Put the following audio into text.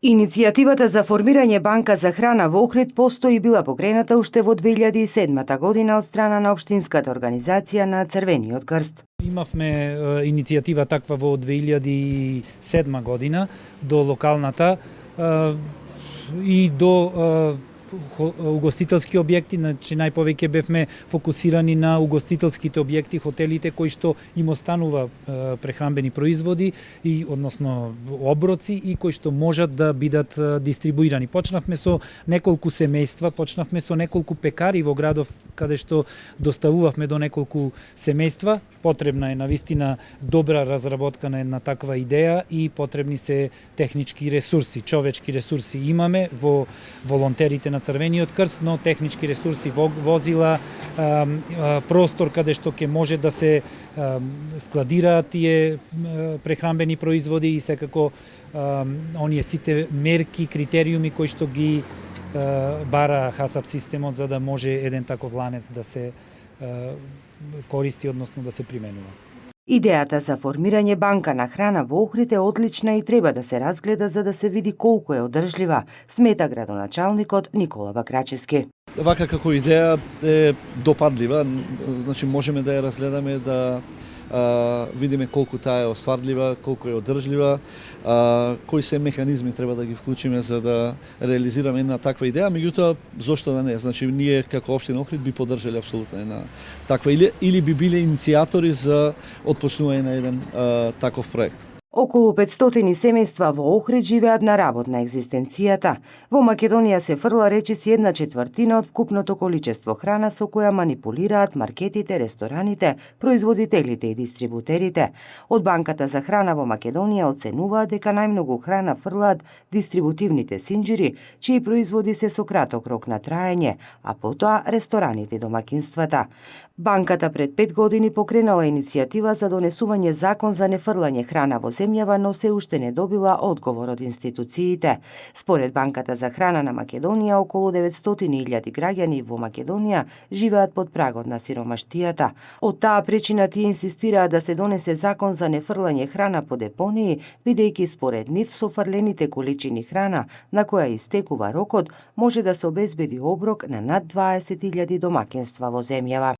Иницијативата за формирање банка за храна во Охрид постои и била покрената уште во 2007 година од страна на Општинската организација на Црвениот крст. Имавме иницијатива таква во 2007 година до локалната и до угостителски објекти, значи најповеќе бевме фокусирани на угостителските објекти, хотелите кои што им останува прехранбени производи и односно оброци и кои што можат да бидат дистрибуирани. Почнавме со неколку семејства, почнавме со неколку пекари во градов каде што доставувавме до неколку семејства. Потребна е навистина добра разработка на една таква идеја и потребни се технички ресурси, човечки ресурси имаме во волонтерите на Црвениот крст, но технички ресурси, возила, простор каде што ќе може да се складираат тие прехранбени производи и секако оние сите мерки, критериуми кои што ги бара ХАСАП системот за да може еден таков ланец да се користи, односно да се применува. Идејата за формирање банка на храна во Охрид е одлична и треба да се разгледа за да се види колку е одржлива, смета градоначалникот Никола Бакрачевски. Вака како идеја е допадлива, значи можеме да ја разгледаме, да видиме колку таа е остварлива, колку е одржлива, кои се механизми треба да ги вклучиме за да реализираме една таква идеја, меѓутоа зошто да не? Значи ние како општина Охрид би поддржале апсолутно една таква или би биле иницијатори за отпочнување на еден таков проект. Околу 500 семејства во Охрид живеат на работ на екзистенцијата. Во Македонија се фрла речиси 1/4 од вкупното количество храна со која манипулираат маркетите, рестораните, производителите и дистрибутерите. Од Банката за храна во Македонија оценуваат дека најмногу храна фрлаат дистрибутивните синџири, чии производи се со краток рок на траење, а потоа рестораните и домакинствата. Банката пред 5 години покренала иницијатива за донесување закон за нефрлање храна во земјава, но се уште не добила одговор од институциите. Според Банката за храна на Македонија, околу 900.000 граѓани во Македонија живеат под прагот на сиромаштијата. Од таа причина тие инсистираат да се донесе закон за нефрлање храна по депонии, бидејќи според нив со фрлените количини храна на која истекува рокот, може да се обезбеди оброк на над 20.000 домакинства во земјава.